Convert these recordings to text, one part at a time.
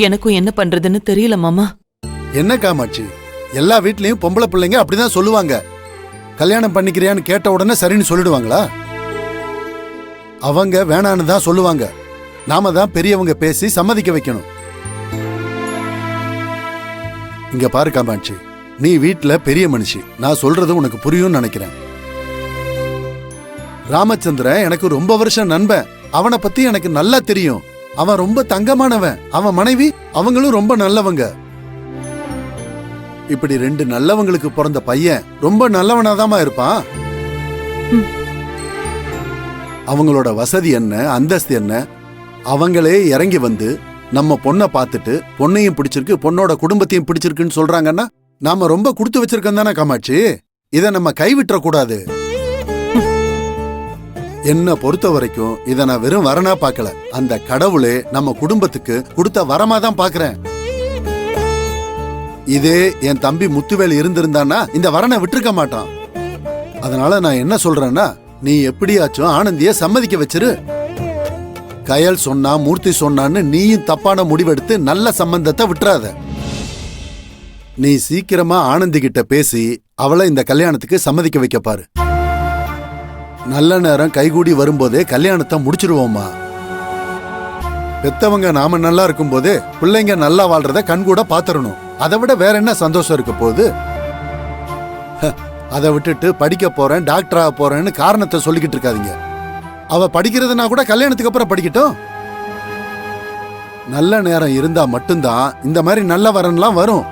எனக்கும் என்ன பண்றதுன்னு தெரியல மாமா. என்ன காமாட்சி, எல்லா வீட்லயும் பொம்பளை பிள்ளைங்க அப்படிதான் சொல்லுவாங்க. கல்யாணம் பண்ணிக்கிறியான்னு கேட்ட உடனே சரின்னு சொல்லிடுவாங்களா? அவங்க வேணான்னு தான் சொல்லுவாங்க. நாம தான் பெரியவங்க பேசி சம்மதிக்க வைக்கணும். இங்க பாரு காமாட்சி, நீ வீட்ல பெரிய மனுஷி. நான் சொல்றது உனக்கு புரியும்னு நினைக்கிறேன். ராமச்சந்திரன் எனக்கு ரொம்ப வருஷம் நண்பன். அவனை பத்தி எனக்கு நல்லா தெரியும். அவன் ரொம்ப தங்கமானவன். அவன் மனைவி அவங்களும் ரொம்ப நல்லவங்க. இப்படி ரெண்டு நல்லவங்களுக்கு பிறந்த பையன் ரொம்ப நல்லவனாதாமா இருப்பான். அவங்களோட வசதி என்ன, அந்தஸ்து என்ன, அவங்களே இறங்கி வந்து நம்ம பொண்ணை பார்த்துட்டு பொண்ணையும் பிடிச்சிருக்கு பொண்ணோட குடும்பத்தையும் பிடிச்சிருக்குன்னு சொல்றாங்கன்னா நாம ரொம்ப கொடுத்து வச்சிருக்கோம் தானே காமாட்சி. இத நம்ம கைவிட்டுற கூடாது. என்ன பொறுத்த வரைக்கும் இத நான் வெறும் வரனா பார்க்கல. அந்த கடவுளே நம்ம குடும்பத்துக்கு கொடுத்த வரமா தான் பாக்குறேன். இதே என் தம்பி முத்துவேல் இருந்திருந்தானா இந்த வரனை விட்டுருக்க மாட்டான். அதனால நான் என்ன சொல்றேன்னா, நீ எப்படியாச்சும் ஆனந்திய சம்மதிக்க வச்சிரு. கயல் சொன்னா மூர்த்தி சொன்னான்னு நீயும் தப்பான முடிவெடுத்து நல்ல சம்பந்தத்தை விட்டுறாத. நீ சீக்கிரமா ஆனந்தி கிட்ட பேசி அவளை இந்த கல்யாணத்துக்கு சம்மதிக்க வைக்க பாரு. நல்ல நேரம் கைகூடி வரும்போதே கல்யாணத்தை முடிச்சிருவோமா. பெத்தவங்க நாம நல்லா இருக்கும் போதே பிள்ளைங்க நல்லா வாழ்றத கண்கூட பாத்துறணும். அதை விட வேற என்ன சந்தோஷம் இருக்க போகுது? அதை விட்டுட்டு படிக்க போறேன் டாக்டர் ஆக போறேன்னு காரணத்தை சொல்லிக்கிட்டு இருக்காதீங்க. அவ படிக்கிறதுனா கூட கல்யாணத்துக்கு அப்புறம் படிக்கட்டும். நல்ல நேரம் இருந்தா மட்டும்தான் இந்த மாதிரி நல்ல வரன்லாம் வரும்.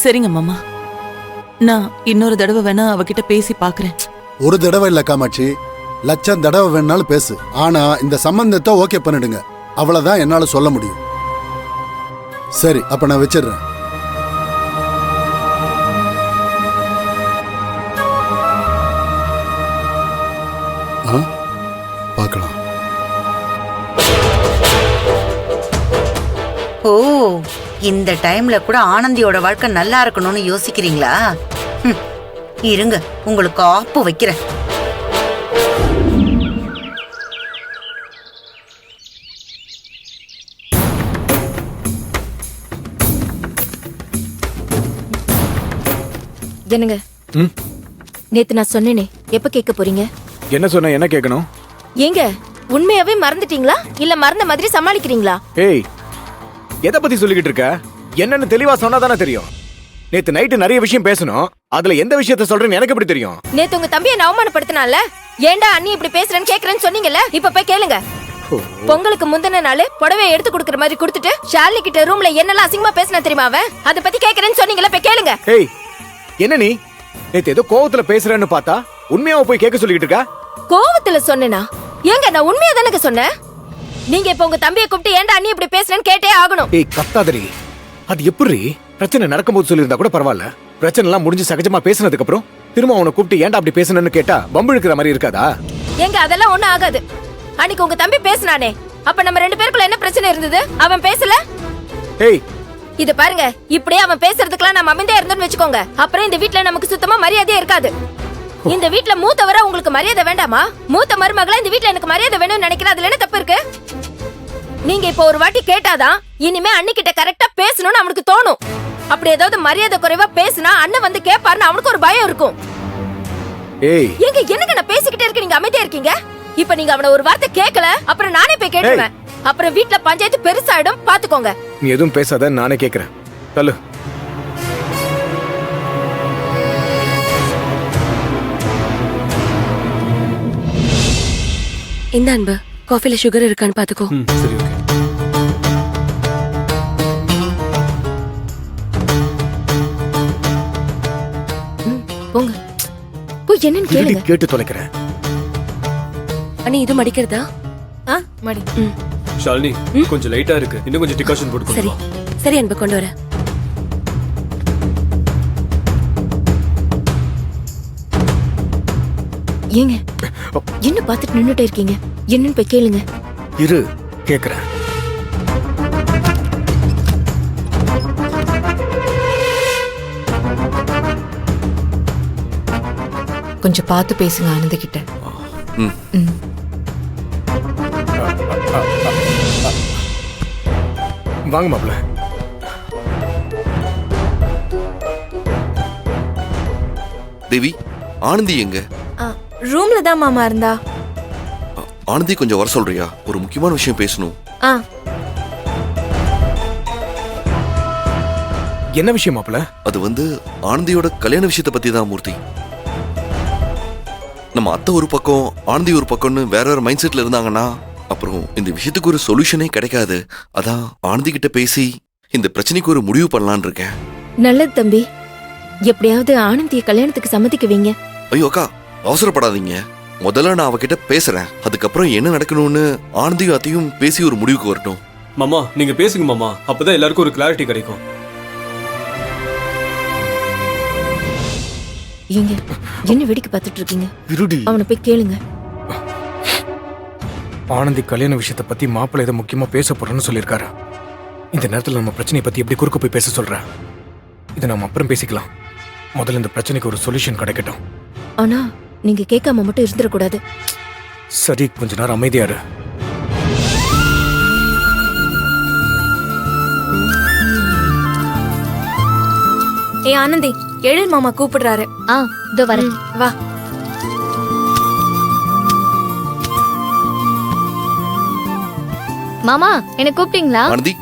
சரிங்க மாமா, நான் இன்னொரு தடவை வேணா அவகிட்ட பேசி பாக்குறேன். ஒரு தடவை இல்ல காமாட்சி, லட்சம் தடவை வேணாலும் பேசு. ஆனா இந்த சம்பந்தத்தை ஓகே பண்ணிடுங்க. அவ்வளவுதான் என்னால சொல்ல முடியும். சரி, அப்ப நான் வச்சிடுறேன். பார்க்கலாம். ஓ, இந்த டைம்ல கூட ஆனந்தியோட வாழ்க்கை நல்லா இருக்கணும்னு யோசிக்கிறீங்களா? இருங்க, உங்களுக்கு ஆப்பு வைக்கிறேன். என்னங்க, நேத்து நான் சொன்னேனே, எப்ப கேட்க போறீங்க? என்ன சொன்ன? என்ன கேட்கணும்? ஏங்க, உண்மையாவே மறந்துட்டீங்களா இல்ல மறந்த மாதிரி சமாளிக்கிறீங்களா? ஏய், எதை பத்தி சொல்லிக்கிட்டு இருக்க? என்னன்னு தெளிவா சொன்னாதானே தெரியும். நேத்து நைட்டு நிறைய விஷயம் பேசணும். அதுல எந்த விஷயத்த சொல்றேன்னு எனக்கு எப்படி தெரியும்? நேத்து உங்க தம்பியை நான் அவமானப்படுத்தினால, ஏண்டா அண்ணி இப்படி பேசுறேன்னு கேக்குறேன்னு சொன்னீங்கல்ல, இப்ப போய் கேளுங்க. பொங்கலுக்கு முந்தின நாள் புடவையை எடுத்து கொடுக்கற மாதிரி கொடுத்துட்டு ஷாலினி கிட்ட ரூம்ல என்னெல்லாம் அசிங்கமா பேசினா தெரியுமா அவன்? அத பத்தி கேக்குறேன்னு சொன்னீங்கல்ல, போய் கேளுங்க. ஏய், என்ன நீ நேத்து ஏதோ கோவத்துல பேசுறேன்னு பார்த்தா உண்மையாவ போய் கேட்க சொல்லிக்கிட்டு இருக்கா? கோவத்துல சொன்னேனா? ஏங்க, நான் உண்மையா தானே சொன்னேன். நீங்க இப்ப உங்க தம்பியை கூப்பிட்டு ஏண்டா அண்ணி இப்படி பேசுறேன்னு கேட்டே ஆகணும். ஏய் கத்தாதரி, அது எப்படி? பிரச்சனை நடக்கும்போது சொல்லியிருந்தா கூட பரவாயில்ல. பிரச்சனை எல்லாம் முடிஞ்சு சகஜமா பேசினதுக்கு அப்புறம் திரும்ப அவனை கூப்பிட்டு ஏன்டா அப்படி பேசணும்னு கேட்டா பம்பு இழுக்கிற மாதிரி இருக்காதா? ஏங்க, அதெல்லாம் ஒண்ணும் ஆகாது. அன்னைக்கு உங்க தம்பி பேசினானே, அப்ப நம்ம ரெண்டு பேருக்குள்ள என்ன பிரச்சனை இருந்தது? அவன் பேசல. ஏய், இது பாருங்க, இப்படியே அவன் பேசுறதுக்குலாம் நம்ம அமைதியா இருந்தோம்னு வச்சுக்கோங்க, அப்புறம் இந்த வீட்ல நமக்கு சுத்தமா மரியாதையே இருக்காது. இந்த வீட்ல மூத்தவரா உங்களுக்கு மரியாதை வேண்டாமா? மூத்த மருமகளா இந்த வீட்ல எனக்கு மரியாதை வேணும்னு நினைக்கிறேன். அதுல என்ன தப்பு இருக்கு? நீங்க இப்ப ஒரு வாட்டி கேட்டாதான் இனிமே அண்ணிக்கிட்ட கரெக்டா பேசணும்னு அவனுக்கு தோணும். அப்படி ஏதாவது மரியாதை குறைவா பேசினா அண்ணன் வந்து கேட்பாருன்னு அவனுக்கு ஒரு பயம் இருக்கும். ஏய், ஏங்க, என்னங்க நான் பேசிக்கிட்டே இருக்கேன், நீங்க அமைதியா இருக்கீங்க. இப்ப நீங்க அவன ஒரு வார்த்தை கேட்கல, அப்புறம் நானே போய் கேட்டுருவேன். அப்புறம் வீட்ல பஞ்சாயத்து பெருசாயிடும், பாத்துக்கோங்க. நீ எதுவும் பேசாத, நானே கேக்குறேன். சொல்லு. இந்த அன்பு, காஃபில சுகர் இருக்கான்னு பாத்துக்கோ. சரி, ஓகே. போங்க, போய் என்னன்னு கேளுங்க. கேட்டு தொலைக்கிறேன். அண்ணி, இது மடிக்கிறதா? மடி. ஷாலினி, கொஞ்சம் லைட்டா இருக்கு. இன்னும் கொஞ்சம் டிகாஷன் போட்டு சரி சரி அன்பு, கொண்டு வர. ஏங்க, என்ன பாத்துட்டு நின்னுட்டே இருக்கீங்க? என்னன்னு போய் கேளுங்க. இரு, கேக்குறேன். கொஞ்சம் பார்த்து பேசுங்க ஆனந்தி கிட்ட. வாங்க மாப்ள. தேவி, ஆனந்தி எங்க? ரூம்ல தான் மாமா இருந்தா. ஆனந்தி கொஞ்சம் வர சொல்றியா? ஒரு முக்கியமான விஷயம் பேசணும். என்ன விஷயம் மாப்ள? அது வந்து ஆனந்தியோட கல்யாண விஷயத்தை பத்தி தான் மூர்த்தி. நம்ம அத்தை ஒரு பக்கம் ஆனந்தி ஒரு பக்கம்னு வேற வேற மைண்ட் செட்ல இருந்தாங்கன்னா அப்புறம் இந்த விஷயத்துக்கு ஒரு சொல்யூஷனே கிடைக்காது. அதான் ஆனந்தி கிட்ட பேசி இந்த பிரச்சனைக்கு ஒரு முடிவு பண்ணலான்னு இருக்கேன். நல்லது தம்பி, எப்படியாவது ஆனந்திய கல்யாணத்துக்கு சம்மதிக்க வைங்க. ஐயோ அக்கா, அவசரப்படாதீங்க. முதல்ல நான் அவகிட்ட பேசுறேன். அதுக்கப்புறம் என்ன நடக்கணும்னு ஆனந்தியும் அத்தையும் பேசி ஒரு முடிவுக்கு வரட்டும். மாமா நீங்க பேசுங்க மாமா, அப்பதான் எல்லாருக்கும் ஒரு கிளாரிட்டி கிடைக்கும். ஏங்க என்ன வேடிக்கை பார்த்துட்டு இருக்கீங்க? இருடி. அவனை போய் கேளுங்க. ஆனந்தி கல்யாண விஷயத்தை பத்தி மாப்பிள்ளை ஏதோ முக்கியமா பேச போறேன்னு சொல்லியிருக்காரு. இந்த நேரத்துல நம்ம பிரச்சனையை பத்தி எப்படி குறுக்க போய் பேச சொல்ற? இதை நம்ம அப்புறம் பேசிக்கலாம். முதல்ல இந்த பிரச்சனைக்கு ஒரு சொல்யூஷன் கிடைக்கட்டும். ஆனா நீங்க கேட்காம மட்டும் இருந்துடக்கூடாது. சரி, கொஞ்ச நேரம் அமைதியா இரு. ஏ ஆனந்தி, எழில் மாமா கூப்பிடுறாரு. இதோ வரேன், வா. மாமா என்ன கூப்பிட்டீங்களா? ஆனந்தி,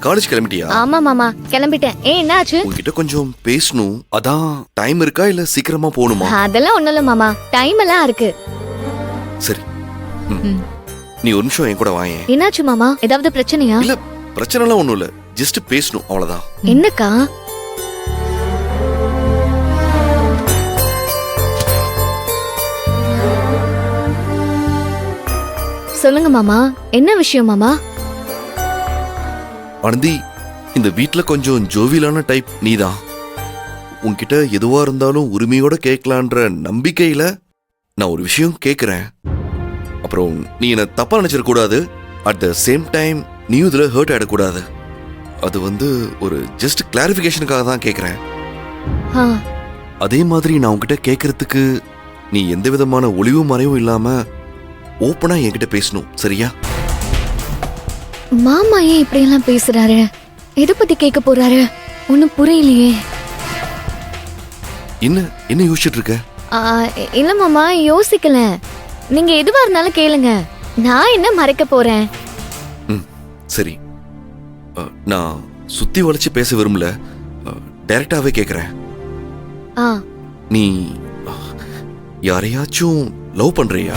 காலேஜ் கிளம்பிட்டியா? ஆமா மாமா கிளம்பிட்டேன். என்ன ஆச்சு? உங்ககிட்ட கொஞ்சம் பேசணும். அதான் டைம் இருக்கா இல்ல சீக்கிரமா போகணுமா? அதெல்லாம் ஒண்ணும் இல்ல மாமா, டைம் எல்லாம் இருக்கு. சரி, நீ ஒரு நிமிஷம் என் கூட வாயேன். என்னாச்சு மாமா, ஏதாவது பிரச்சனையா? இல்ல, பிரச்சனை எல்லாம் ஒண்ணும் இல்ல, ஜஸ்ட் பேசணும் அவ்வளவுதான். என்னக்கா? சொல்லுங்க மாமா, என்ன விஷயம் மாமா? ஆனந்தி, இந்த வீட்ல கொஞ்சம் ஜோவியலான டைப் நீதான். உன்கிட்ட எதுவா இருந்தாலும் உரிமையோட கேட்கலான்ற நம்பிக்கையில நான் ஒரு விஷயம் கேட்கிறேன். அப்புறம் நீ என்ன தப்பா நினைச்சிட கூடாது. அட் த சேம் டைம் நீயும் இதுல ஹர்ட் ஆயிடக்கூடாது. அது வந்து ஒரு ஜஸ்ட் கிளாரிபிகேஷனுக்காக தான் கேட்கிறேன். அதே மாதிரி நான் உன்கிட்ட கேட்கறதுக்கு நீ எந்த விதமான ஒளிவு மறைவும் இல்லாம ஓப்பனா என்கிட்ட பேசணும், சரியா? மாமா ஏன் இப்படி எல்லாம் பேசுறாரு? எதை பத்தி கேட்க போறாரு? ஒண்ணும் புரியலையே. என்ன யோசிச்சுட்டு இருக்க? இல்ல மாமா, யோசிக்கல. நீங்க எதுவா இருந்தாலும் கேளுங்க, நான் என்ன மறைக்க போறேன்? சரி, நான் சுத்தி வளைச்சு பேச விரும்பல, டைரக்டாவே கேக்குறேன். நீ யாரையாச்சும் லவ் பண்றியா?